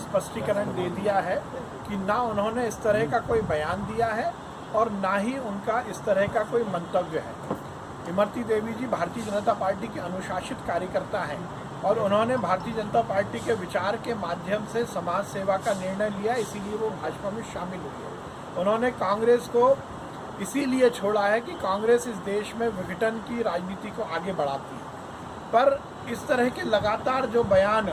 स्पष्टीकरण दे दिया है कि ना उन्होंने इस तरह का कोई बयान दिया है और ना ही उनका इस तरह का कोई मंतव्य है। इमरती देवी जी भारतीय जनता पार्टी के अनुशासित कार्यकर्ता हैं और उन्होंने भारतीय जनता पार्टी के विचार के माध्यम से समाज सेवा का निर्णय लिया, इसीलिए वो भाजपा में शामिल हुए। उन्होंने कांग्रेस को इसीलिए छोड़ा है कि कांग्रेस इस देश में विघटन की राजनीति को आगे बढ़ाती है। पर इस तरह के लगातार जो बयान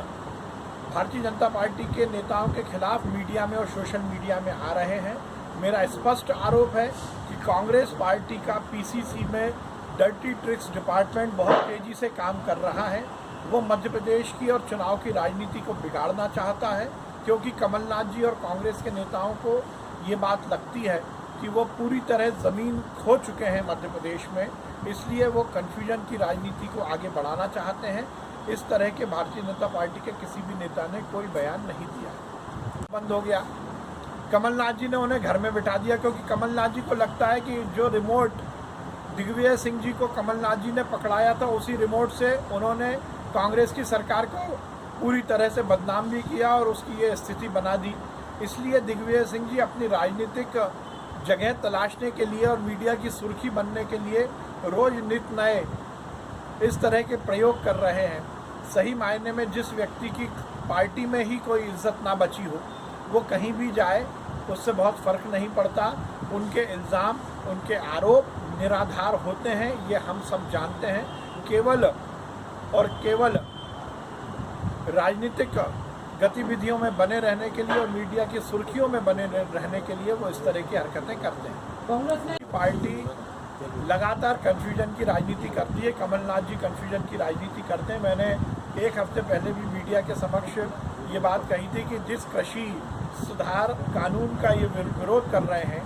भारतीय जनता पार्टी के नेताओं के खिलाफ मीडिया में और सोशल मीडिया में आ रहे हैं, मेरा स्पष्ट आरोप है कि कांग्रेस पार्टी का पीसीसी में डर्टी ट्रिक्स डिपार्टमेंट बहुत तेज़ी से काम कर रहा है। वो मध्य प्रदेश की और चुनाव की राजनीति को बिगाड़ना चाहता है, क्योंकि कमलनाथ जी और कांग्रेस के नेताओं को ये बात लगती है कि वो पूरी तरह ज़मीन खो चुके हैं मध्य प्रदेश में, इसलिए वो कन्फ्यूजन की राजनीति को आगे बढ़ाना चाहते हैं। इस तरह के भारतीय जनता पार्टी के किसी भी नेता ने कोई बयान नहीं दिया। बंद हो गया, कमलनाथ जी ने उन्हें घर में बिठा दिया, क्योंकि कमलनाथ जी को लगता है कि जो रिमोट दिग्विजय सिंह जी को कमलनाथ जी ने पकड़ाया था, उसी रिमोट से उन्होंने कांग्रेस की सरकार को पूरी तरह से बदनाम भी किया और उसकी ये स्थिति बना दी। इसलिए दिग्विजय सिंह जी अपनी राजनीतिक जगह तलाशने के लिए और मीडिया की सुर्खी बनने के लिए रोज़ नित नए इस तरह के प्रयोग कर रहे हैं। सही मायने में जिस व्यक्ति की पार्टी में ही कोई इज्जत ना बची हो, वो कहीं भी जाए उससे बहुत फ़र्क नहीं पड़ता। उनके इल्ज़ाम, उनके आरोप निराधार होते हैं, ये हम सब जानते हैं। केवल और केवल राजनीतिक गतिविधियों में बने रहने के लिए और मीडिया की सुर्खियों में बने रहने के लिए वो इस तरह की हरकतें करते हैं। कांग्रेस ने पार्टी लगातार कन्फ्यूजन की राजनीति करती है, कमलनाथ जी कन्फ्यूजन की राजनीति करते हैं। मैंने एक हफ्ते पहले भी मीडिया के समक्ष ये बात कही थी कि जिस कृषि सुधार कानून का ये विरोध कर रहे हैं,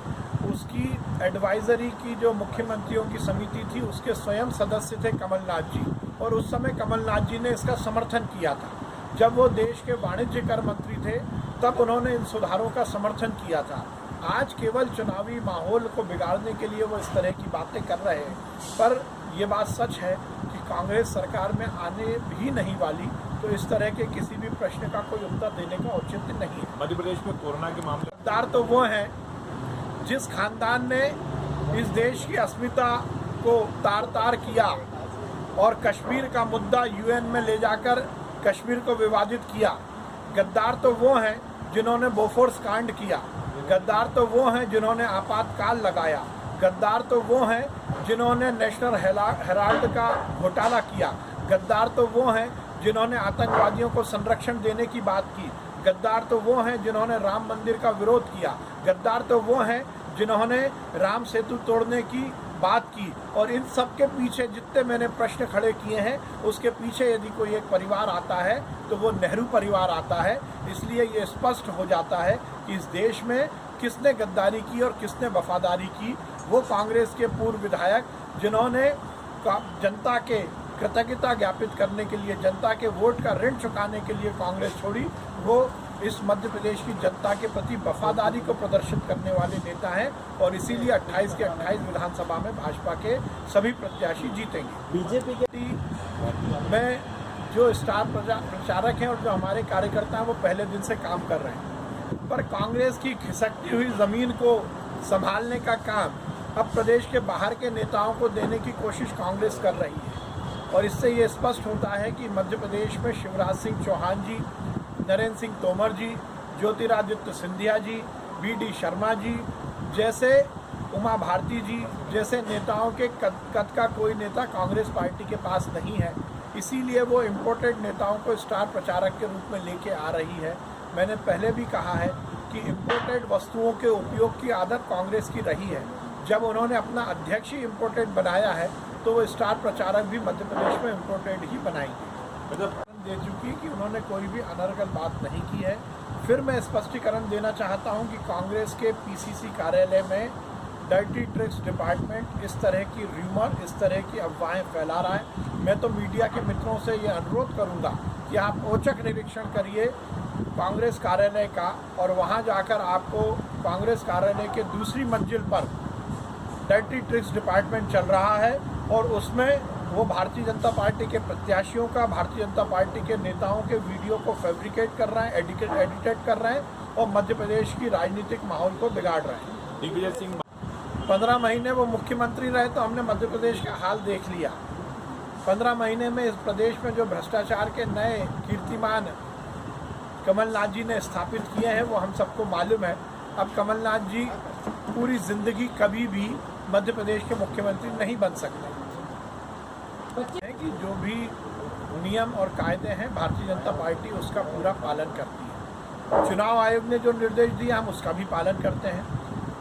उसकी एडवाइजरी की जो मुख्यमंत्रियों की समिति थी, उसके स्वयं सदस्य थे कमलनाथ जी, और उस समय कमलनाथ जी ने इसका समर्थन किया था। जब वो देश के वाणिज्य कर मंत्री थे, तब उन्होंने इन सुधारों का समर्थन किया था। आज केवल चुनावी माहौल को बिगाड़ने के लिए वो इस तरह की बातें कर रहे हैं, पर ये बात सच है कि कांग्रेस सरकार में आने भी नहीं वाली, तो इस तरह के किसी भी प्रश्न का कोई उत्तर देने का औचित्य नहीं है। मध्य प्रदेश में कोरोना के मामले गद्दार तो वो हैं जिस खानदान ने इस देश की अस्मिता को तार-तार किया और कश्मीर का मुद्दा यूएन में ले जाकर कश्मीर को विवादित किया। गद्दार तो वो हैं जिन्होंने बोफोर्स कांड किया। गद्दार तो वो हैं जिन्होंने आपातकाल लगाया। गद्दार तो वो हैं जिन्होंने नेशनल हेराल्ड का घोटाला किया। गद्दार तो वो हैं जिन्होंने आतंकवादियों को संरक्षण देने की बात की। गद्दार तो वो हैं जिन्होंने राम मंदिर का विरोध किया। गद्दार तो वो हैं जिन्होंने राम सेतु तोड़ने की बात की। और इन सब के पीछे जितने मैंने प्रश्न खड़े किए हैं, उसके पीछे यदि कोई एक परिवार आता है तो वो नेहरू परिवार आता है। इसलिए ये स्पष्ट हो जाता है कि इस देश में किसने गद्दारी की और किसने वफादारी की। वो कांग्रेस के पूर्व विधायक जिन्होंने जनता के कृतज्ञता ज्ञापित करने के लिए, जनता के वोट का ऋण चुकाने के लिए कांग्रेस छोड़ी, वो इस मध्य प्रदेश की जनता के प्रति वफादारी को प्रदर्शित करने वाले नेता हैं। और इसीलिए 28 के 28 विधानसभा में भाजपा के सभी प्रत्याशी जीतेंगे। बीजेपी के में जो स्टार प्रचारक हैं और जो हमारे कार्यकर्ता हैं, वो पहले दिन से काम कर रहे हैं, पर कांग्रेस की खिसकती हुई ज़मीन को संभालने का काम अब प्रदेश के बाहर के नेताओं को देने की कोशिश कांग्रेस कर रही है। और इससे ये स्पष्ट होता है कि मध्य प्रदेश में शिवराज सिंह चौहान जी, नरेंद्र सिंह तोमर जी, ज्योतिरादित्य सिंधिया जी, बीडी शर्मा जी जैसे, उमा भारती जी जैसे नेताओं के कद का कोई नेता कांग्रेस पार्टी के पास नहीं है। इसीलिए वो इम्पोर्टेड नेताओं को स्टार प्रचारक के रूप में लेके आ रही है। मैंने पहले भी कहा है कि इम्पोर्टेड वस्तुओं के उपयोग की आदत कांग्रेस की रही है। जब उन्होंने अपना अध्यक्ष ही इम्पोर्टेड बनाया है, तो वो स्टार प्रचारक भी मध्य प्रदेश में इम्पोर्टेड ही बनाएंगे। मतलब दे चुकी कि उन्होंने कोई भी अनर्गल बात नहीं की है। फिर मैं स्पष्टीकरण देना चाहता हूं कि कांग्रेस के पीसीसी कार्यालय में डर्टी ट्रिक्स डिपार्टमेंट इस तरह की र्यूमर, इस तरह की अफवाहें फैला रहा है। मैं तो मीडिया के मित्रों से ये अनुरोध करूंगा कि आप औचक निरीक्षण करिए कांग्रेस कार्यालय का, और वहां जाकर आपको कांग्रेस कार्यालय के दूसरी मंजिल पर डर्टी ट्रिक्स डिपार्टमेंट चल रहा है और उसमें वो भारतीय जनता पार्टी के प्रत्याशियों का, भारतीय जनता पार्टी के नेताओं के वीडियो को फैब्रिकेट कर रहा है, एडिटेट कर रहे हैं और मध्य प्रदेश की राजनीतिक माहौल को बिगाड़ रहे हैं। दिग्विजय सिंह 15 महीने वो मुख्यमंत्री रहे तो हमने मध्य प्रदेश का हाल देख लिया। 15 महीने में इस प्रदेश में जो भ्रष्टाचार के नए कीर्तिमान कमलनाथ जी ने स्थापित किए हैं वो हम सबको मालूम है। अब कमलनाथ जी पूरी जिंदगी कभी भी मध्य प्रदेश के मुख्यमंत्री नहीं बन सकते हैं कि जो भी नियम और कायदे हैं भारतीय जनता पार्टी उसका पूरा पालन करती है। चुनाव आयोग ने जो निर्देश दिए हम उसका भी पालन करते हैं,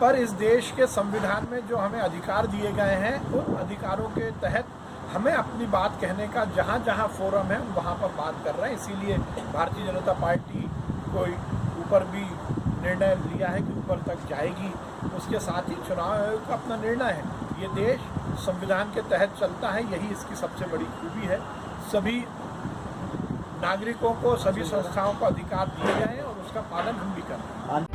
पर इस देश के संविधान में जो हमें अधिकार दिए गए हैं उन अधिकारों के तहत हमें अपनी बात कहने का जहाँ जहाँ फोरम है वहाँ पर बात कर रहे हैं। इसीलिए भारतीय जनता पार्टी कोई ऊपर भी निर्णय लिया है कि ऊपर तक जाएगी। उसके साथ ही चुनाव आयोग का अपना निर्णय है। ये देश संविधान के तहत चलता है, यही इसकी सबसे बड़ी खूबी है। सभी नागरिकों को, सभी संस्थाओं को अधिकार दिए गए हैं और उसका पालन हम भी कर रहे हैं।